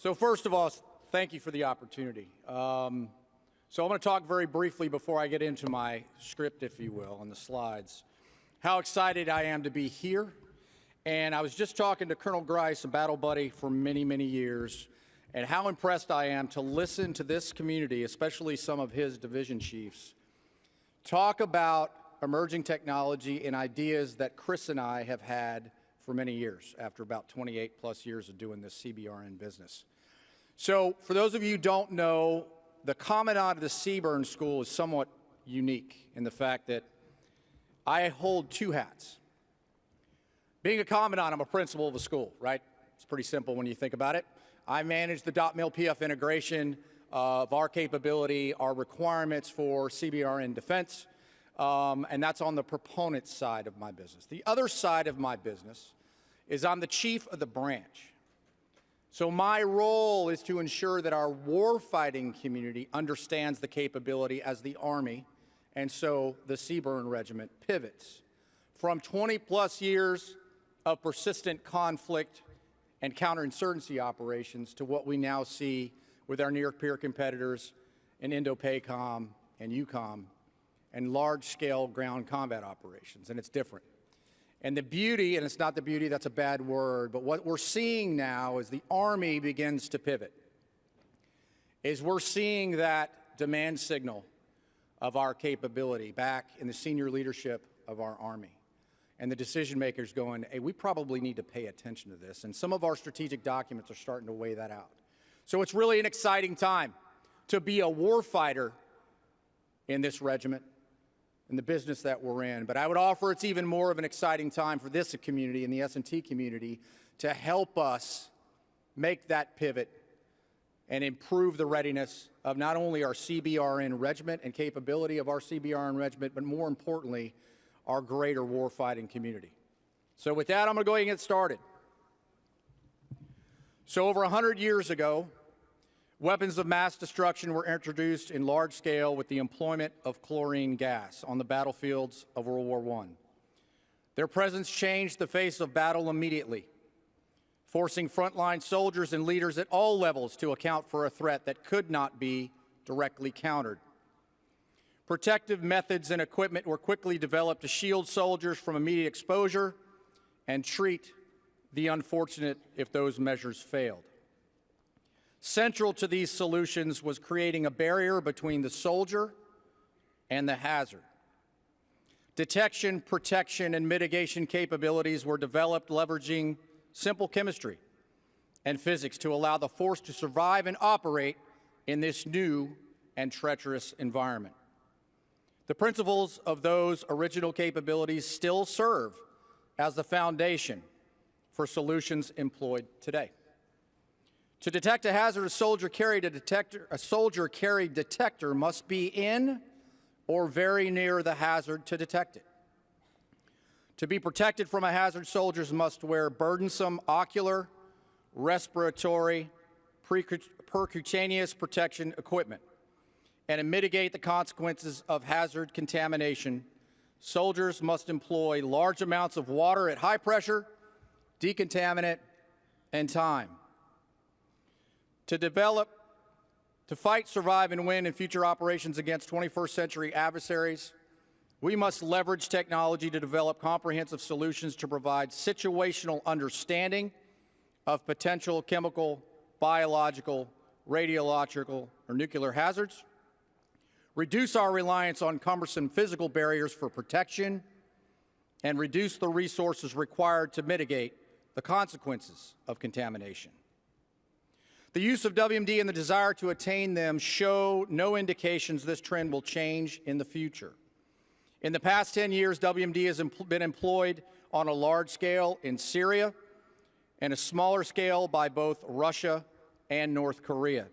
So first of all, thank you for the opportunity. So I'm going to talk very briefly before I get into my script, if you will, on the slides, how excited I am to be here. And I was just talking to Colonel Grice, a battle buddy for many, many years, and how impressed I am to listen to this community, especially some of his division chiefs, talk about emerging technology and ideas that Chris and I have had for many years, after about 28 plus years of doing this CBRN business. So for those of you who don't know, the Commandant of the CBRN School is somewhat unique in the fact that I hold two hats. Being a Commandant, I'm a principal of a school, right? It's pretty simple when you think about it. I manage the .mil PF integration of our capability, our requirements for CBRN defense, and that's on the proponent side of my business. The other side of my business is I'm the chief of the branch. So my role is to ensure that our warfighting community understands the capability as the Army, and so the CBRN Regiment pivots from 20 plus years of persistent conflict and counterinsurgency operations to what we now see with our near-peer competitors in Indo-PACOM and EUCOM and large-scale ground combat operations, and it's different. And the beauty, and it's not the beauty, that's a bad word, but what we're seeing now as the Army begins to pivot is we're seeing that demand signal of our capability back in the senior leadership of our Army. And the decision makers going, hey, we probably need to pay attention to this. And some of our strategic documents are starting to weigh that out. So it's really an exciting time to be a warfighter in this regiment, in the business that we're in. But I would offer it's even more of an exciting time for this community and the S&T community to help us make that pivot and improve the readiness of not only our CBRN regiment and capability of our CBRN regiment, but more importantly, our greater warfighting community. So with that, I'm going to go ahead and get started. So over 100 years ago, weapons of mass destruction were introduced in large scale with the employment of chlorine gas on the battlefields of World War I. Their presence changed the face of battle immediately, forcing frontline soldiers and leaders at all levels to account for a threat that could not be directly countered. Protective methods and equipment were quickly developed to shield soldiers from immediate exposure and treat the unfortunate if those measures failed. Central to these solutions was creating a barrier between the soldier and the hazard. Detection, protection, and mitigation capabilities were developed leveraging simple chemistry and physics to allow the force to survive and operate in this new and treacherous environment. The principles of those original capabilities still serve as the foundation for solutions employed today. To detect a hazard, a soldier carried detector must be in or very near the hazard to detect it. To be protected from a hazard, soldiers must wear burdensome ocular, respiratory, percutaneous protection equipment. And to mitigate the consequences of hazard contamination, soldiers must employ large amounts of water at high pressure, decontaminant, and time. To fight, survive, and win in future operations against 21st century adversaries, we must leverage technology to develop comprehensive solutions to provide situational understanding of potential chemical, biological, radiological, or nuclear hazards, reduce our reliance on cumbersome physical barriers for protection, and reduce the resources required to mitigate the consequences of contamination. The use of WMD and the desire to attain them show no indications this trend will change in the future. In the past 10 years, WMD has been employed on a large scale in Syria and a smaller scale by both Russia and North Korea.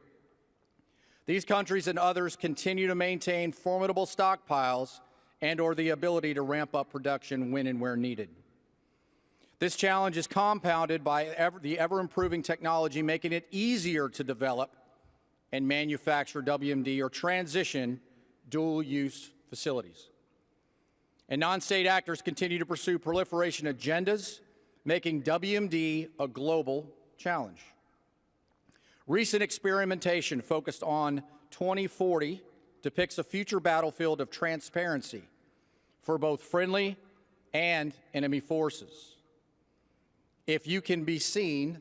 These countries and others continue to maintain formidable stockpiles and/or the ability to ramp up production when and where needed. This challenge is compounded by the ever-improving technology, making it easier to develop and manufacture WMD or transition dual-use facilities. And non-state actors continue to pursue proliferation agendas, making WMD a global challenge. Recent experimentation focused on 2040 depicts a future battlefield of transparency for both friendly and enemy forces. If you can be seen,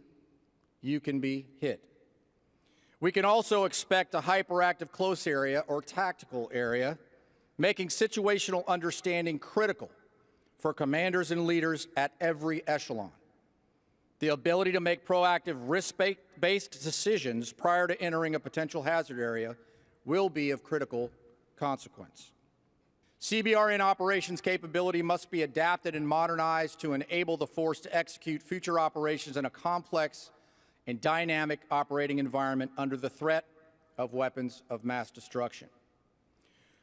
you can be hit. We can also expect a hyperactive close area or tactical area, making situational understanding critical for commanders and leaders at every echelon. The ability to make proactive risk-based decisions prior to entering a potential hazard area will be of critical consequence. CBRN operations capability must be adapted and modernized to enable the force to execute future operations in a complex and dynamic operating environment under the threat of weapons of mass destruction.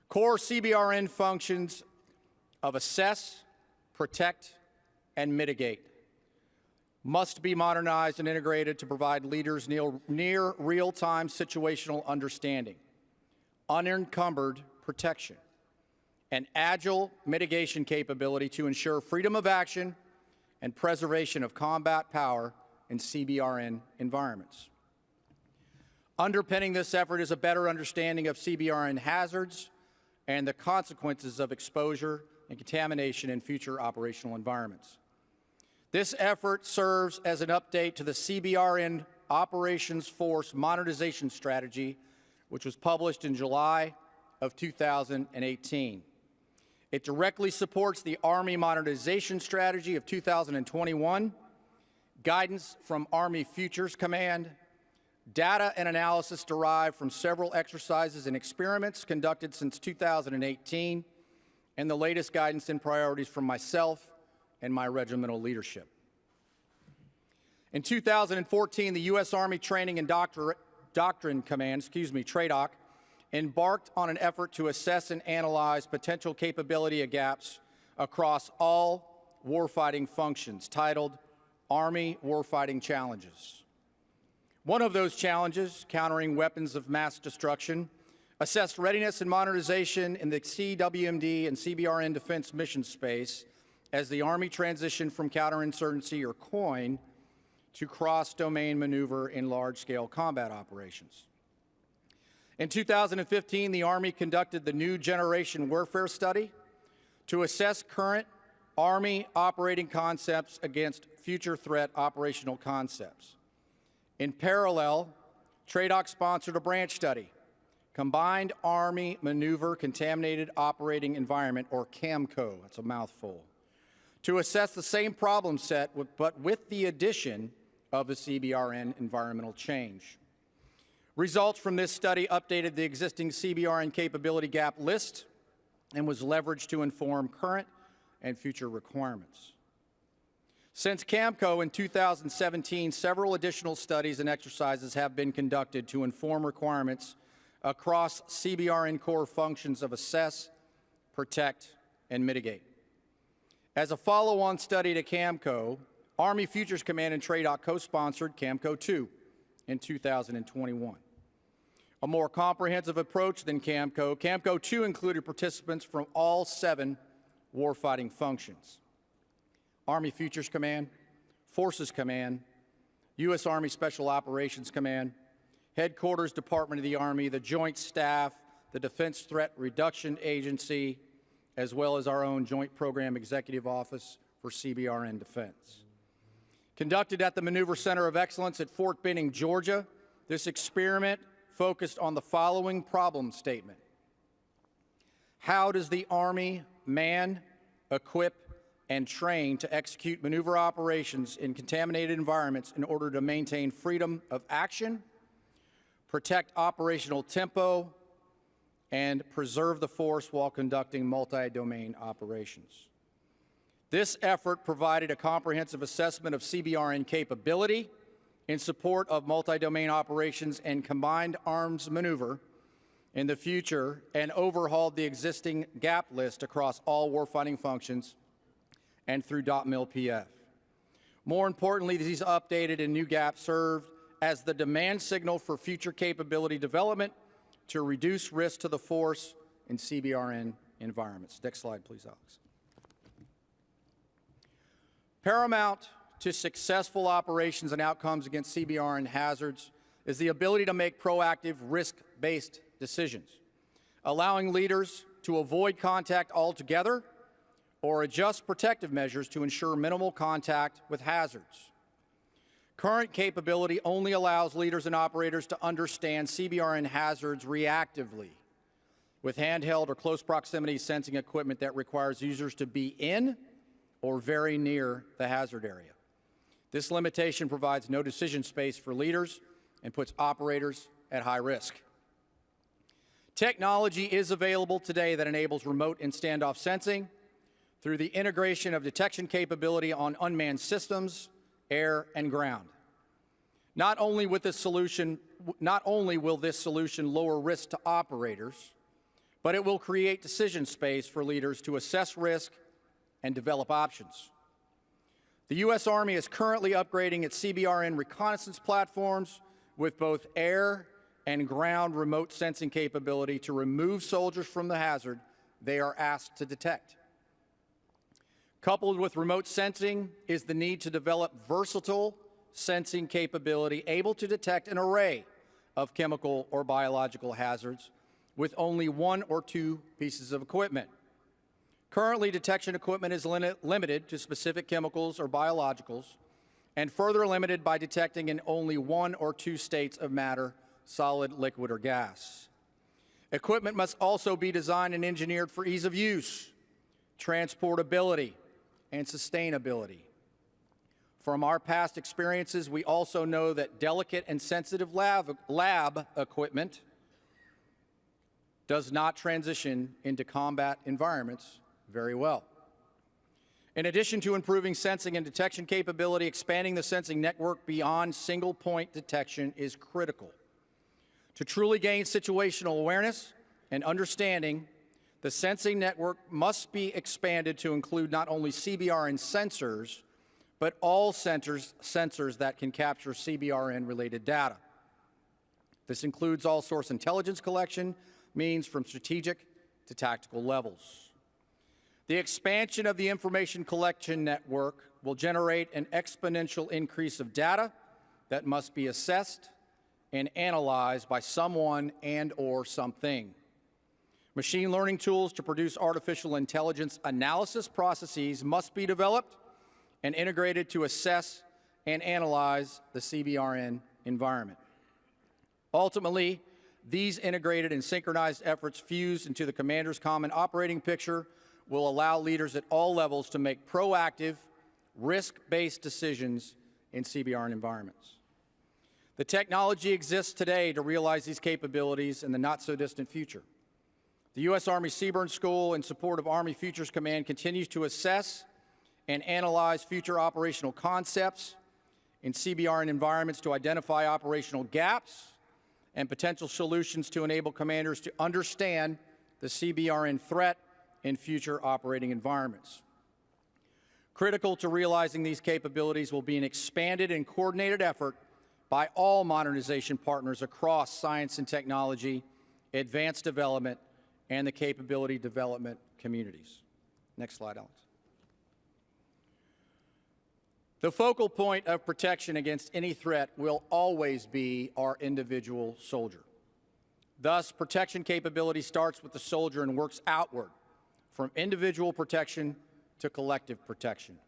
Core CBRN functions of assess, protect, and mitigate must be modernized and integrated to provide leaders near real-time situational understanding, unencumbered protection, and agile mitigation capability to ensure freedom of action and preservation of combat power in CBRN environments. Underpinning this effort is a better understanding of CBRN hazards and the consequences of exposure and contamination in future operational environments. This effort serves as an update to the CBRN Operations Force Modernization Strategy, which was published in July of 2018. It directly supports the Army Modernization Strategy of 2021, guidance from Army Futures Command, data and analysis derived from several exercises and experiments conducted since 2018, and the latest guidance and priorities from myself and my regimental leadership. In 2014, the U.S. Army Training and Doctrine Command, TRADOC, embarked on an effort to assess and analyze potential capability gaps across all warfighting functions, titled Army Warfighting Challenges. One of those challenges, countering weapons of mass destruction, assessed readiness and modernization in the CWMD and CBRN defense mission space as the Army transitioned from counterinsurgency, or COIN, to cross-domain maneuver in large-scale combat operations. In 2015, the Army conducted the New Generation Warfare Study to assess current Army operating concepts against future threat operational concepts. In parallel, TRADOC sponsored a branch study, Combined Army Maneuver Contaminated Operating Environment, or CAMCO, that's a mouthful, to assess the same problem set, but with the addition of the CBRN environmental change. Results from this study updated the existing CBRN capability gap list and was leveraged to inform current and future requirements. Since CAMCO in 2017, several additional studies and exercises have been conducted to inform requirements across CBRN core functions of assess, protect, and mitigate. As a follow-on study to CAMCO, Army Futures Command and TRADOC co-sponsored CAMCO 2 in 2021. A more comprehensive approach than CAMCO, CAMCO 2 included participants from all 7 warfighting functions: Army Futures Command, Forces Command, U.S. Army Special Operations Command, Headquarters Department of the Army, the Joint Staff, the Defense Threat Reduction Agency, as well as our own Joint Program Executive Office for CBRN Defense. Conducted at the Maneuver Center of Excellence at Fort Benning, Georgia, this experiment focused on the following problem statement: how does the Army man, equip, and train to execute maneuver operations in contaminated environments in order to maintain freedom of action, protect operational tempo, and preserve the force while conducting multi-domain operations? This effort provided a comprehensive assessment of CBRN capability in support of multi-domain operations and combined arms maneuver in the future, and overhauled the existing gap list across all warfighting functions and through .mil-PF. More importantly, these updated and new gaps served as the demand signal for future capability development to reduce risk to the force in CBRN environments. Next slide, please, Alex. Paramount to successful operations and outcomes against CBRN hazards is the ability to make proactive, risk-based decisions, allowing leaders to avoid contact altogether or adjust protective measures to ensure minimal contact with hazards. Current capability only allows leaders and operators to understand CBRN hazards reactively with handheld or close proximity sensing equipment that requires users to be in or very near the hazard area. This limitation provides no decision space for leaders and puts operators at high risk. Technology is available today that enables remote and standoff sensing through the integration of detection capability on unmanned systems, air, and ground. Not only will this solution lower risk to operators, but it will create decision space for leaders to assess risk and develop options. The U.S. Army is currently upgrading its CBRN reconnaissance platforms with both air and ground remote sensing capability to remove soldiers from the hazard they are asked to detect. Coupled with remote sensing is the need to develop versatile sensing capability able to detect an array of chemical or biological hazards with only one or two pieces of equipment. Currently, detection equipment is limited to specific chemicals or biologicals and further limited by detecting in only one or two states of matter, solid, liquid, or gas. Equipment must also be designed and engineered for ease of use, transportability, and sustainability. From our past experiences, we also know that delicate and sensitive lab equipment does not transition into combat environments very well. In addition to improving sensing and detection capability, expanding the sensing network beyond single-point detection is critical. To truly gain situational awareness and understanding, the sensing network must be expanded to include not only CBRN sensors, but all sensors that can capture CBRN-related data. This includes all source intelligence collection means from strategic to tactical levels. The expansion of the information collection network will generate an exponential increase of data that must be assessed and analyzed by someone and/or something. Machine learning tools to produce artificial intelligence analysis processes must be developed and integrated to assess and analyze the CBRN environment. Ultimately, these integrated and synchronized efforts fused into the Commander's Common Operating Picture will allow leaders at all levels to make proactive, risk-based decisions in CBRN environments. The technology exists today to realize these capabilities in the not-so-distant future. The U.S. Army CBRN School, in support of Army Futures Command, continues to assess and analyze future operational concepts in CBRN environments to identify operational gaps and potential solutions to enable commanders to understand the CBRN threat in future operating environments. Critical to realizing these capabilities will be an expanded and coordinated effort by all modernization partners across science and technology, advanced development, and the capability development communities. Next slide, Alex. The focal point of protection against any threat will always be our individual soldier. Thus, protection capability starts with the soldier and works outward from individual protection to collective protection.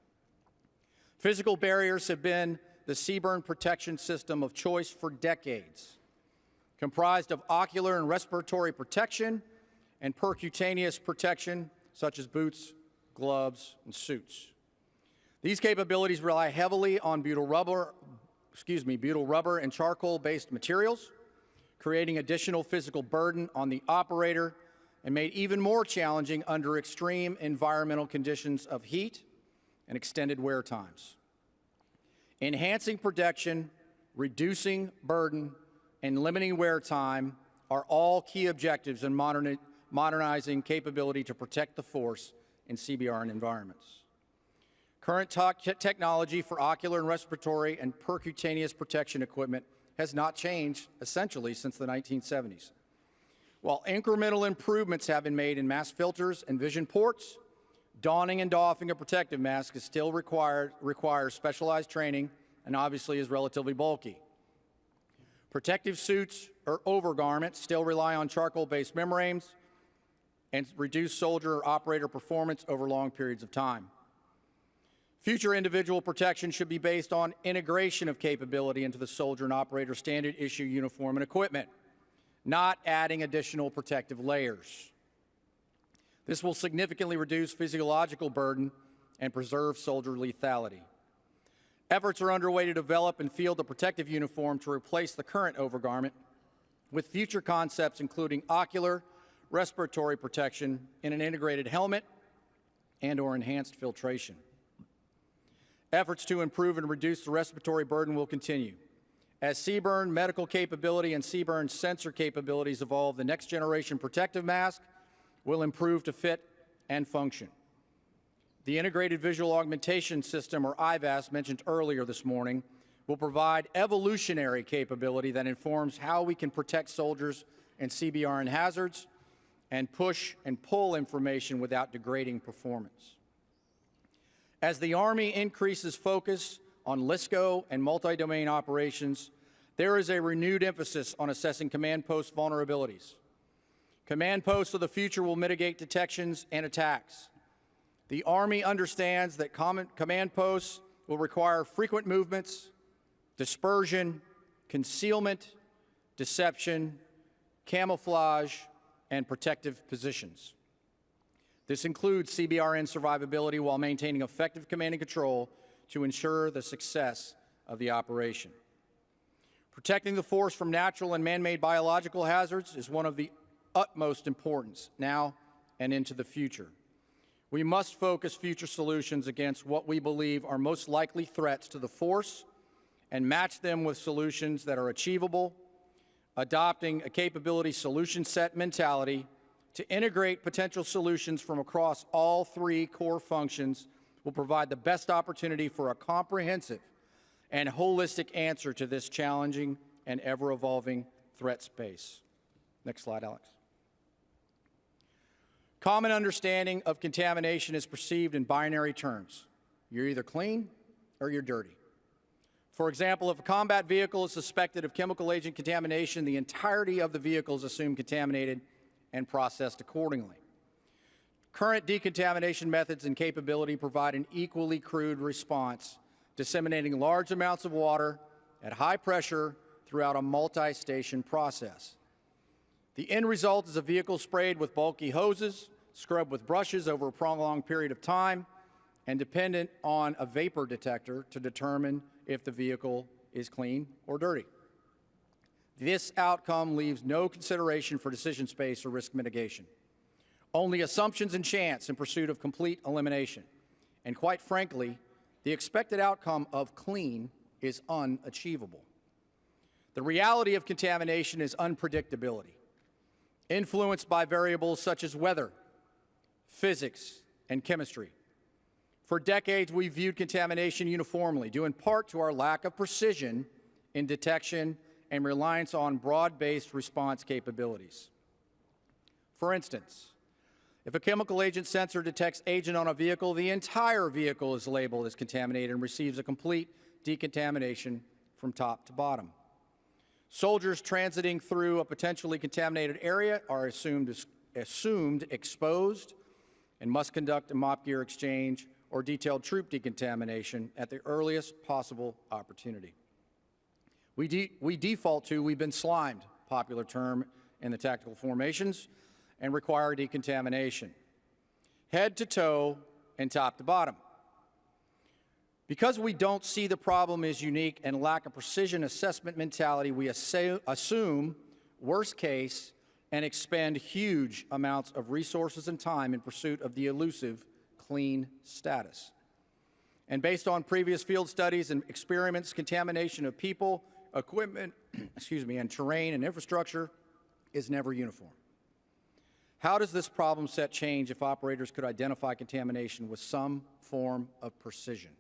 Physical barriers have been the CBRN protection system of choice for decades, comprised of ocular and respiratory protection and percutaneous protection, such as boots, gloves, and suits. These capabilities rely heavily on butyl rubber and charcoal-based materials, creating additional physical burden on the operator and made even more challenging under extreme environmental conditions of heat and extended wear times. Enhancing protection, reducing burden, and limiting wear time are all key objectives in modernizing capability to protect the force in CBRN environments. Current technology for ocular and respiratory and percutaneous protection equipment has not changed essentially since the 1970s. While incremental improvements have been made in mask filters and vision ports, donning and doffing a protective mask is still requires specialized training and obviously is relatively bulky. Protective suits or overgarments still rely on charcoal-based membranes and reduce soldier or operator performance over long periods of time. Future individual protection should be based on integration of capability into the soldier and operator standard issue uniform and equipment, not adding additional protective layers. This will significantly reduce physiological burden and preserve soldier lethality. Efforts are underway to develop and field a protective uniform to replace the current overgarment, with future concepts including ocular, respiratory protection in an integrated helmet and/or enhanced filtration. Efforts to improve and reduce the respiratory burden will continue. As CBRN medical capability and CBRN sensor capabilities evolve, the next generation protective mask will improve to fit and function. The Integrated Visual Augmentation System, or IVAS, mentioned earlier this morning, will provide evolutionary capability that informs how we can protect soldiers and CBRN hazards and push and pull information without degrading performance. As the Army increases focus on LSCO and multi-domain operations, there is a renewed emphasis on assessing command post vulnerabilities. Command posts of the future will mitigate detections and attacks. The Army understands that command posts will require frequent movements, dispersion, concealment, deception, camouflage, and protective positions. This includes CBRN survivability while maintaining effective command and control to ensure the success of the operation. Protecting the force from natural and man-made biological hazards is one of the utmost importance now and into the future. We must focus future solutions against what we believe are most likely threats to the force and match them with solutions that are achievable, adopting a capability solution set mentality to integrate potential solutions from across all three core functions will provide the best opportunity for a comprehensive and holistic answer to this challenging and ever-evolving threat space. Next slide, Alex. Common understanding of contamination is perceived in binary terms. You're either clean or you're dirty. For example, if a combat vehicle is suspected of chemical agent contamination, the entirety of the vehicle is assumed contaminated and processed accordingly. Current decontamination methods and capability provide an equally crude response, disseminating large amounts of water at high pressure throughout a multi-station process. The end result is a vehicle sprayed with bulky hoses, scrubbed with brushes over a prolonged period of time, and dependent on a vapor detector to determine if the vehicle is clean or dirty. This outcome leaves no consideration for decision space or risk mitigation. Only assumptions and chance in pursuit of complete elimination. And quite frankly, the expected outcome of clean is unachievable. The reality of contamination is unpredictability, influenced by variables such as weather, physics, and chemistry. For decades, we viewed contamination uniformly, due in part to our lack of precision in detection and reliance on broad-based response capabilities. For instance, if a chemical agent sensor detects agent on a vehicle, the entire vehicle is labeled as contaminated and receives a complete decontamination from top to bottom. Soldiers transiting through a potentially contaminated area are assumed exposed and must conduct a mop gear exchange or detailed troop decontamination at the earliest possible opportunity. We default to "we've been slimed," popular term in the tactical formations, and require decontamination, head to toe and top to bottom. Because we don't see the problem as unique and lack a precision assessment mentality, we assume worst case and expend huge amounts of resources and time in pursuit of the elusive clean status. And based on previous field studies and experiments, contamination of people, equipment, and terrain and infrastructure is never uniform. How does this problem set change if operators could identify contamination with some form of precision?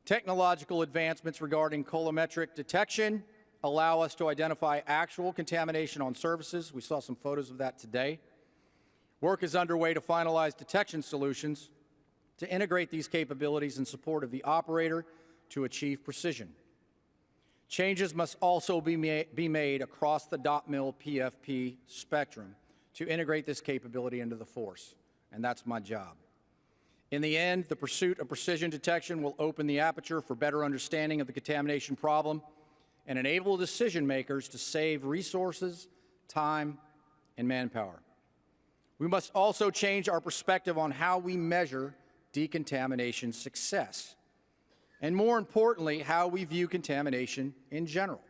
Technological advancements regarding colorimetric detection allow us to identify actual contamination on surfaces. We saw some photos of that today. Work is underway to finalize detection solutions to integrate these capabilities in support of the operator to achieve precision. Changes must also be made across the .mil PFP spectrum to integrate this capability into the force, and that's my job. In the end, the pursuit of precision detection will open the aperture for better understanding of the contamination problem and enable decision makers to save resources, time, and manpower. We must also change our perspective on how we measure decontamination success, and more importantly, how we view contamination in general.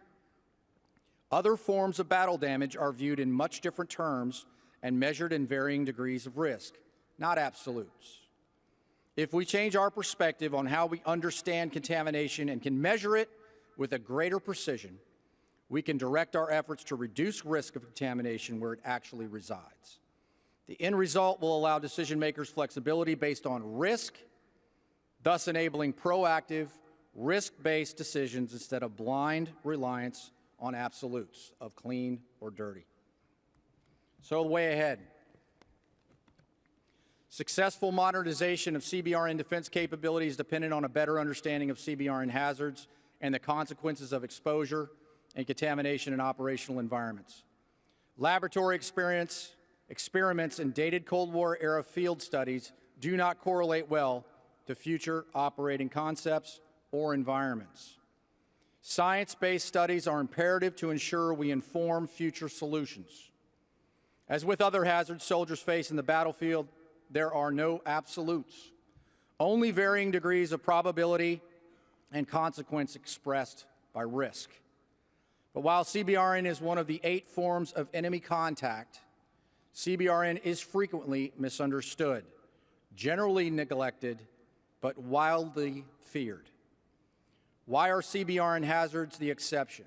Other forms of battle damage are viewed in much different terms and measured in varying degrees of risk, not absolutes. If we change our perspective on how we understand contamination and can measure it with a greater precision, we can direct our efforts to reduce risk of contamination where it actually resides. The end result will allow decision makers flexibility based on risk, thus enabling proactive, risk-based decisions instead of blind reliance on absolutes of clean or dirty. So the way ahead. Successful modernization of CBRN defense capabilities is dependent on a better understanding of CBRN hazards and the consequences of exposure and contamination in operational environments. Laboratory experiments and dated Cold War-era field studies do not correlate well to future operating concepts or environments. Science-based studies are imperative to ensure we inform future solutions. As with other hazards soldiers face in the battlefield, there are no absolutes, only varying degrees of probability and consequence expressed by risk. But while CBRN is one of the 8 forms of enemy contact, CBRN is frequently misunderstood, generally neglected, but wildly feared. Why are CBRN hazards the exception?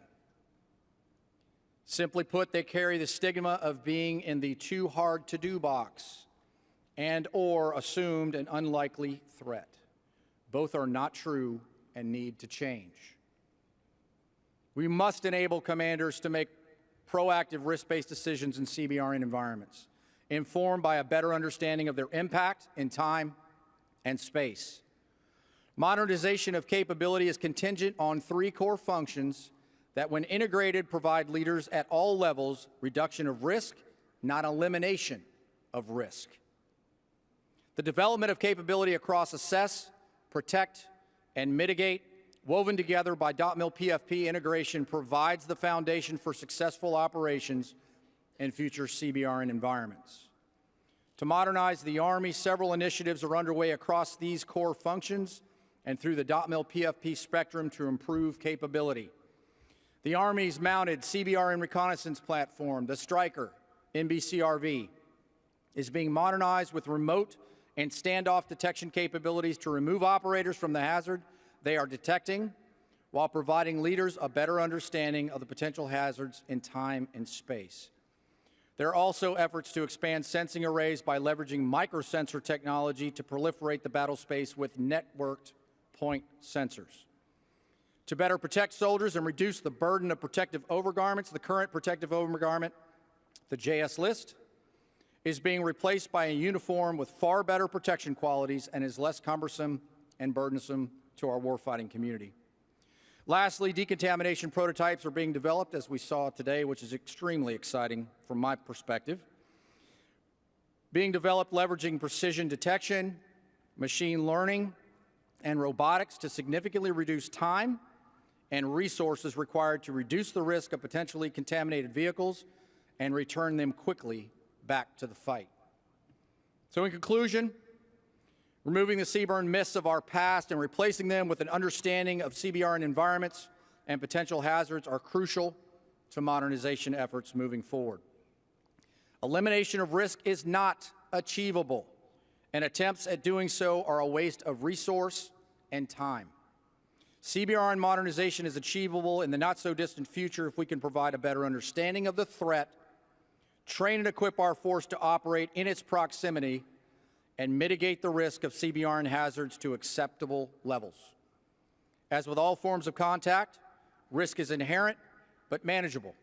Simply put, they carry the stigma of being in the too hard to do box and/or assumed an unlikely threat. Both are not true and need to change. We must enable commanders to make proactive risk-based decisions in CBRN environments, informed by a better understanding of their impact in time and space. Modernization of capability is contingent on 3 core functions that, when integrated, provide leaders at all levels reduction of risk, not elimination of risk. The development of capability across assess, protect, and mitigate, woven together by .mil PFP integration, provides the foundation for successful operations in future CBRN environments. To modernize the Army, several initiatives are underway across these core functions and through the .mil PFP spectrum to improve capability. The Army's mounted CBRN reconnaissance platform, the Stryker NBCRV, is being modernized with remote and standoff detection capabilities to remove operators from the hazard they are detecting while providing leaders a better understanding of the potential hazards in time and space. There are also efforts to expand sensing arrays by leveraging microsensor technology to proliferate the battle space with networked point sensors. To better protect soldiers and reduce the burden of protective overgarments, the current protective overgarment, the JS list, is being replaced by a uniform with far better protection qualities and is less cumbersome and burdensome to our warfighting community. Lastly, decontamination prototypes are being developed, as we saw today, which is extremely exciting from my perspective. Being developed leveraging precision detection, machine learning, and robotics to significantly reduce time and resources required to reduce the risk of potentially contaminated vehicles and return them quickly back to the fight. So in conclusion, removing the CBRN myths of our past and replacing them with an understanding of CBRN environments and potential hazards are crucial to modernization efforts moving forward. Elimination of risk is not achievable, and attempts at doing so are a waste of resource and time. CBRN modernization is achievable in the not-so-distant future if we can provide a better understanding of the threat, train and equip our force to operate in its proximity, and mitigate the risk of CBRN hazards to acceptable levels. As with all forms of contact, risk is inherent but manageable.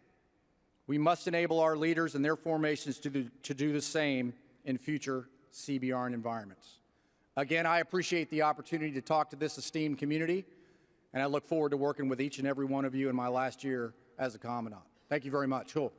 We must enable our leaders and their formations to do the same in future CBRN environments. Again, I appreciate the opportunity to talk to this esteemed community, and I look forward to working with each and every one of you in my last year as a Commandant. Thank you very much. Cool.